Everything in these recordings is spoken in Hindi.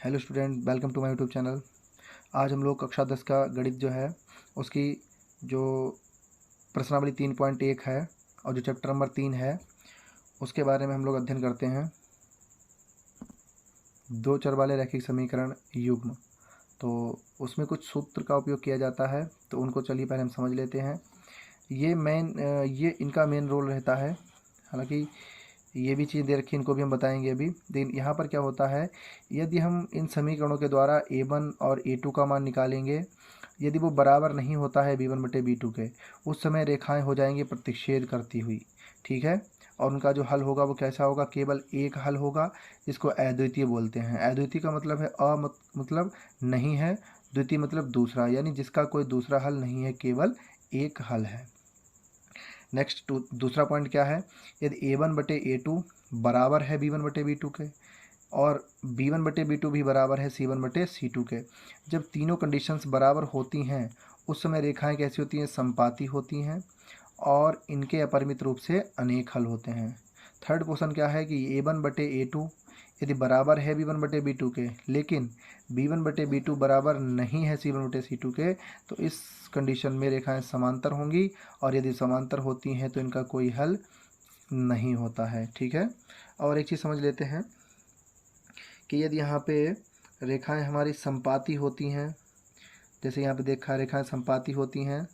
Hello student, welcome to my YouTube channel. आज हम लोग कक्षा 10 का गणित जो है उसकी जो प्रश्नावली 3.1 है और जो चैप्टर नंबर 3 है उसके बारे में हम लोग अध्ययन करते हैं। दो चर वाले रैखिक समीकरण युग्म, तो उसमें कुछ सूत्र का उपयोग किया जाता है, तो उनको चलिए पहले हम समझ लेते हैं। ये इनका मेन रोल रहता है। हालांकि ये भी चीज़ दे रखी, इनको भी हम बताएंगे अभी। लेकिन यहाँ पर क्या होता है, यदि हम इन समीकरणों के द्वारा a1 और a2 का मान निकालेंगे, यदि वो बराबर नहीं होता है b1 बटे b2 के, उस समय रेखाएं हो जाएंगी प्रतिच्छेद करती हुई। ठीक है, और उनका जो हल होगा वो कैसा होगा, केवल एक हल होगा, जिसको अद्वितीय बोलते हैं। अद्वितीय का मतलब है मतलब नहीं है, द्वितीय मतलब दूसरा, यानी जिसका कोई दूसरा हल नहीं है, केवल एक हल है। नेक्स्ट दूसरा पॉइंट क्या है, यदि a1 बटे a2 बराबर है b1 बटे b2 के और b1 बटे b2 भी बराबर है c1 बटे c2 के, जब तीनों कंडीशंस बराबर होती हैं उस समय रेखाएं कैसी होती हैं, समपाती होती हैं और इनके अपरिमित रूप से अनेक हल होते हैं। थर्ड क्वेश्चन क्या है कि a1 बटे a2 यदि बराबर है b1 बटे b2 के, लेकिन b1 बटे b2 बराबर नहीं है c1 बटे c2 के, तो इस कंडीशन में रेखाएं समांतर होंगी और यदि समांतर होती हैं तो इनका कोई हल नहीं होता है। ठीक है, और एक चीज़ समझ लेते हैं कि यदि यहाँ पे रेखाएं हमारी समपाती होती हैं, जैसे यहाँ पे देखा रेखाएं समपाती होती हैं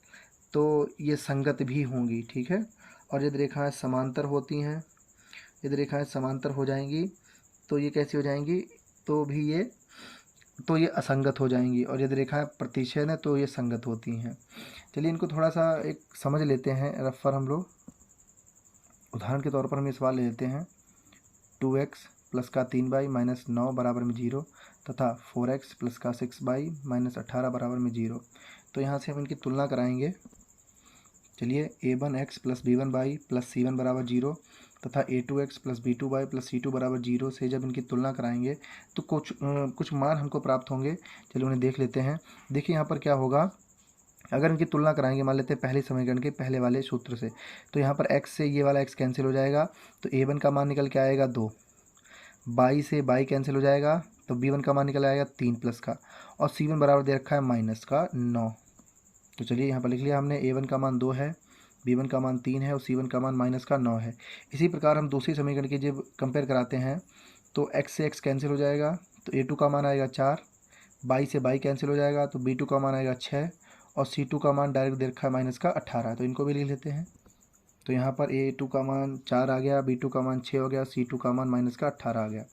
तो ये संगत भी होंगी। ठीक है, और यदि रेखाएं समांतर होती हैं, यदि रेखाएं समांतर हो जाएंगी तो ये कैसी हो जाएंगी, तो ये असंगत हो जाएंगी, और यदि रेखाएं प्रतिच्छेद है तो ये संगत होती हैं। चलिए इनको थोड़ा सा एक समझ लेते हैं रफ पर हम लोग। उदाहरण के तौर पर हम ये सवाल ले लेते हैं, 2x प्लस का 3y माइनस 9 बराबर में 0 तथा 4x प्लस का 6y माइनस 18 बराबर में 0। तो यहाँ से हम इनकी तुलना कराएंगे। चलिए a1x plus b1y plus c1 बराबर 0 तथा a2x plus b2y plus c2 बराबर 0 से जब इनकी तुलना कराएंगे तो कुछ मान हमको प्राप्त होंगे। चलिए उन्हें देख लेते हैं। देखिए यहाँ पर क्या होगा, अगर इनकी तुलना कराएंगे, मान लेते हैं पहले समीकरण के पहले वाले सूत्र से, तो यहाँ पर x से ये वाला x कैंसिल हो जाएगा, तो a1 का मान निकल के आएगा 2, बाई से बाई कैंसिल हो जाएगा, तो b1 का मान निकल आएगा 3 प्लस का, और c1 बराबर दे रखा है माइनस का 9। तो चलिए यहाँ पर लिख लिया हमने, a1 का मान 2 है, b1 का मान 3 है और c1 का मान माइनस का 9 है। इसी प्रकार हम दूसरी समीकरण की जब कंपेयर कराते हैं तो x से x कैंसिल हो जाएगा, तो a2 का मान आएगा 4, बाई से बाई कैंसिल हो जाएगा, तो b2 का मान आएगा 6 और c2 का मान डायरेक्ट दे रखा है माइनस का 18। तो इनको भी लिख लेते हैं। तो यहाँ पर a2 का मान 4 आ गया, b2 का मान 6 हो गया, c2 का मान माइनस का 18 आ गया,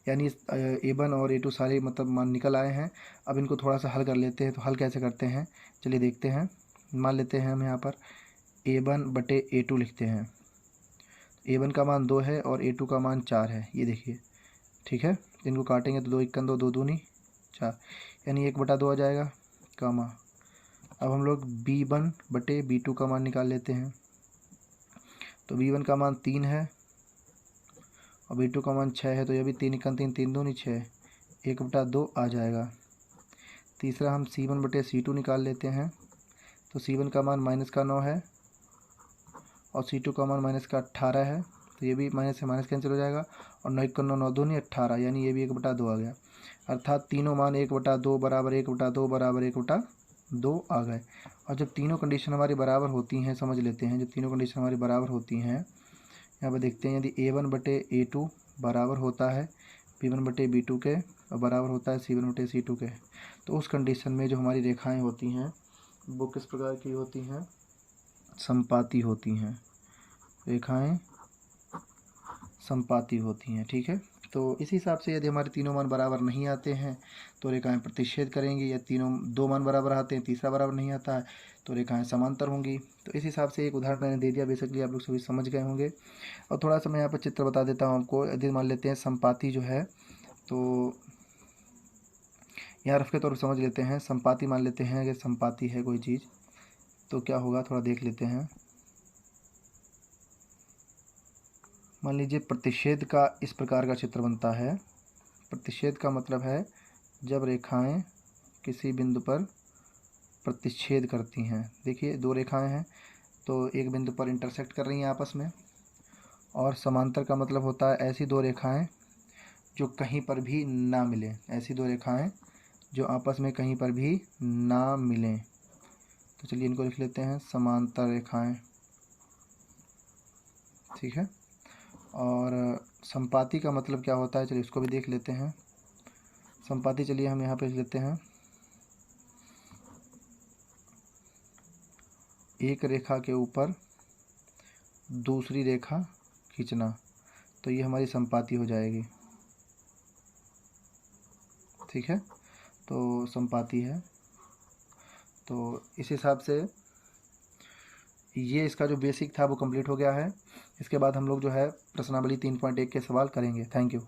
यानी a1 और a2 सारे मतलब मान निकल आए हैं। अब इनको थोड़ा सा हल कर लेते हैं। तो हल कैसे करते हैं, चलिए देखते हैं। मान लेते हैं हम यहाँ पर a1 बटे a2 लिखते हैं। a1 का मान 2 है और a2 का मान 4 है, ये देखिए। ठीक है, इनको काटेंगे तो 2 1 2, 2 दूनी 4, यानी 1/2 आ जाएगा, कामा। अब हम लोग b1 बटे b2 का मान निकाल लेते हैं। तो b1 का मान 3 है और b2 का मान 6 है, तो यह भी 3 1 3, 3 दूनी 6, 1/2 आ जाएगा। तीसरा हम c1 बटे c2 निकाल लेते हैं। तो c1 का मान माइनस का 9 है और c2 का मान माइनस का 18 है, तो ये भी माइनस से माइनस कैंसिल हो जाएगा, और 9 1 9, 9 दूनी 18, यानी ये भी 1/2 आ गया। अर्थात तीनों मान 1/2 बराबर 1/2 बराबर 1/2 आ गए। और जब तीनों कंडीशन हमारी बराबर होती हैं, समझ लेते हैं, जब तीनों कंडीशन हमारी बराबर होती हैं, यहाँ पर देखते हैं, यदि a1 बटे a2 बराबर होता है b1 बटे b2 के और बराबर होता है c1 बटे c2 के, तो उस कंडीशन में जो हमारी रेखाएं होती हैं वो किस प्रकार की होती हैं, समपाती होती हैं। रेखाएं समपाती होती हैं। ठीक है, तो इसी हिसाब से यदि हमारे तीनों मान बराबर नहीं आते हैं तो रेखाएं प्रतिच्छेद करेंगी, या तीनों दो मान बराबर आते हैं, तीसरा बराबर नहीं आता है तो रेखाएं समांतर होंगी। तो इस हिसाब से एक उदाहरण मैंने दे दिया, बेसिकली आप लोग सभी समझ गए होंगे। और थोड़ा सा मैं यहाँ पर चित्र बता देता हूँ आपको। यदि मान लेते हैं समपाती जो है, तो यहाँ रफ के तौर पर समझ लेते हैं। समपाती मान लेते हैं, अगर समपाती है कोई चीज़ तो क्या होगा, थोड़ा देख लेते हैं। मान लीजिए प्रतिच्छेद का इस प्रकार का चित्र बनता है। प्रतिच्छेद का मतलब है जब रेखाएं किसी बिंदु पर प्रतिच्छेद करती हैं। देखिए दो रेखाएं हैं तो एक बिंदु पर इंटरसेक्ट कर रही हैं आपस में, और समांतर का मतलब होता है ऐसी दो रेखाएं जो कहीं पर भी ना मिले, ऐसी दो रेखाएं जो आपस में कहीं पर भी ना मिलें। तो चलिए इनको लिख लेते हैं समांतर रेखाएं, ठीक है। और संपाती का मतलब क्या होता है, चलिए इसको भी देख लेते हैं। संपाती चलिए हम यहाँ पे लिख लेते हैं एक रेखा के ऊपर दूसरी रेखा खींचना, तो ये हमारी संपाती हो जाएगी, ठीक है। तो संपाती है, तो इस हिसाब से ये इसका जो बेसिक था वो कंप्लीट हो गया है। इसके बाद हम लोग जो है प्रश्नावली 3.1 के सवाल करेंगे। Thank you.